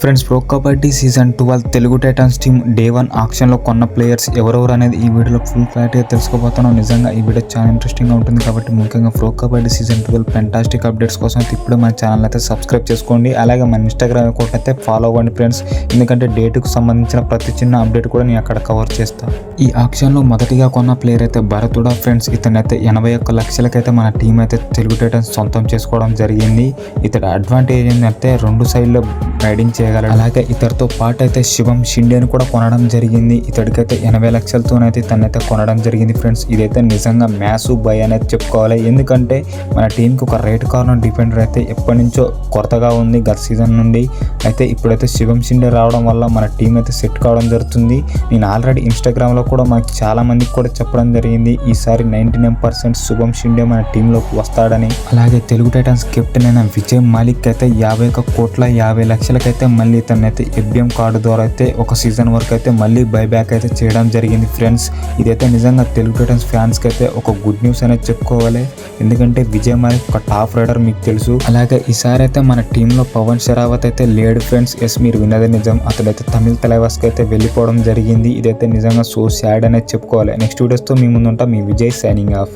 Friends, pro kabaddi season 12 Telugu Titans team day 1 ఆక్షన్లో కొన్న players ఎవరెవరు అనేది ఈ వీడియోలో ఫుల్ క్లారిటీగా తెలుసుకోబోతున్నాం. నిజంగా ఈ వీడియో చాలా ఇంట్రెస్టింగ్గా ఉంటుంది కాబట్టి ముఖ్యంగా pro kabaddi season 12 fantastic updates కోసం అయితే ఇప్పుడు మన ఛానల్ అయితే సబ్స్క్రైబ్ చేసుకోండి. అలాగే మన ఇన్స్టాగ్రామ్ అకౌంట్ అయితే ఫాలో అవ్వండి ఫ్రెండ్స్, ఎందుకంటే డేట్కు సంబంధించిన ప్రతి చిన్న అప్డేట్ కూడా నేను అక్కడ కవర్ చేస్తాను. ఈ ఆక్షన్లో మొదటిగా కొన్న ప్లేయర్ అయితే భరతుడా ఫ్రెండ్స్. ఇతనైతే 81 లక్షలకైతే మన టీం అయితే తెలుగు టైటన్స్ సొంతం చేసుకోవడం జరిగింది. ఇతడి అడ్వాంటేజ్ ఏంటంటే రెండు సైడ్లో రైడింగ్ చేయగలడు. అలాగే ఇతడితో పాటు అయితే శివం షిండేని కూడా కొనడం జరిగింది. ఇతడికైతే 80 లక్షలతోనైతే తనైతే కొనడం జరిగింది ఫ్రెండ్స్. ఇదైతే నిజంగా మ్యాసు బై అనేది చెప్పుకోవాలి, ఎందుకంటే మన టీంకి ఒక రైట్ కార్నర్ డిఫెండర్ అయితే ఎప్పటి నుంచో కొరతగా ఉంది గత సీజన్ నుండి. అయితే ఇప్పుడైతే శివం షిండే రావడం వల్ల మన టీం అయితే సెట్ కావడం జరుగుతుంది. నేను ఆల్రెడీ ఇన్స్టాగ్రామ్లో కూడా మనకి చాలా మందికి కూడా చెప్పడం జరిగింది, ఈసారి 99% శుభం షిండే మన టీంలోకి వస్తాడని. అలాగే తెలుగు టైటన్స్ కెప్టెన్ అయిన విజయ్ మాలిక్ అయితే 51,50,00,000కైతే మళ్ళీ ఇతనైతే ఎఫ్బిఎం కార్డు ద్వారా అయితే ఒక సీజన్ వరకు అయితే మళ్ళీ బైబ్యాక్ అయితే చేయడం జరిగింది ఫ్రెండ్స్. ఇదైతే నిజంగా తెలుగు టైటన్స్ ఫ్యాన్స్కి అయితే ఒక గుడ్ న్యూస్ అనేది చెప్పుకోవాలి, ఎందుకంటే విజయ్ మాలిక్ ఒక టాప్ రైడర్ మీకు తెలుసు. అలాగే ఈసారి అయితే మన టీంలో పవన్ షరావత్ అయితే లేడు ఫ్రెండ్స్. ఎస్, మీరు విన్నది నిజం, అతడైతే తమిళ తలైవాస్కి అయితే వెళ్ళిపోవడం జరిగింది. ఇదైతే నిజంగా సో సాడ్ అనేది చెప్పుకోవాలి. నెక్స్ట్ వీడియోస్తో మీ ముందుంటా, మీ విజయ్ సైనింగ్ ఆఫ్.